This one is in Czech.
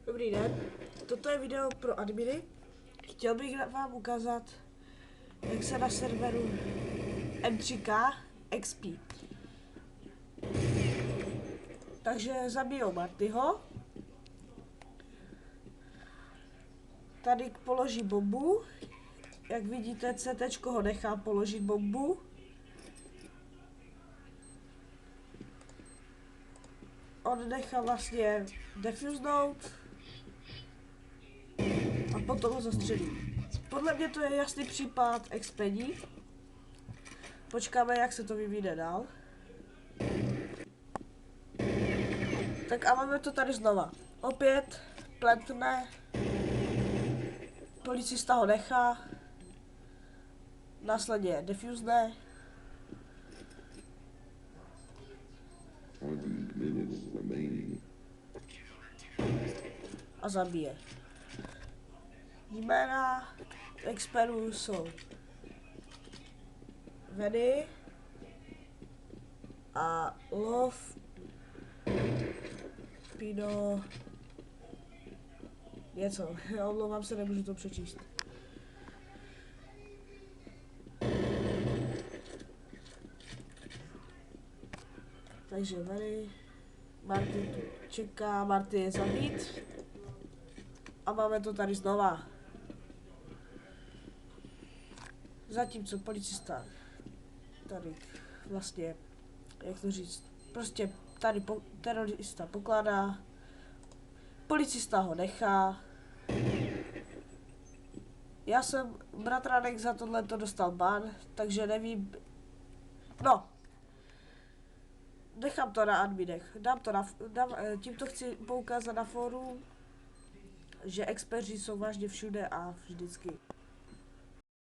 Dobrý den, toto je video pro adminy. Chtěl bych vám ukázat, jak se na serveru M3K XP. Takže zabijou Martyho. Tady položí bombu. Jak vidíte, CT ho nechá položit bombu. On nechá vlastně defusnout a potom ho zastřelí. Podle mě to je jasný případ expedí. Počkáme, jak se to vyvíde dál. Tak a máme to tady znova. Opět plentne. Policista ho nechá. Následně defusne. A zabije. Jména expertů jsou Vedy a Love Pino něco, já omlouvám se, nemůžu to přečíst. Takže Vedy, Marty tu čeká, Marty je zabít a máme to tady znova. Zatímco policista tady vlastně, jak to říct, prostě tady terorista pokládá, policista ho nechá. Já jsem, bratránek, za tohleto dostal ban, takže nevím, no, nechám to na adminech, tímto chci poukázat na fórum, že experti jsou vážně všude a vždycky.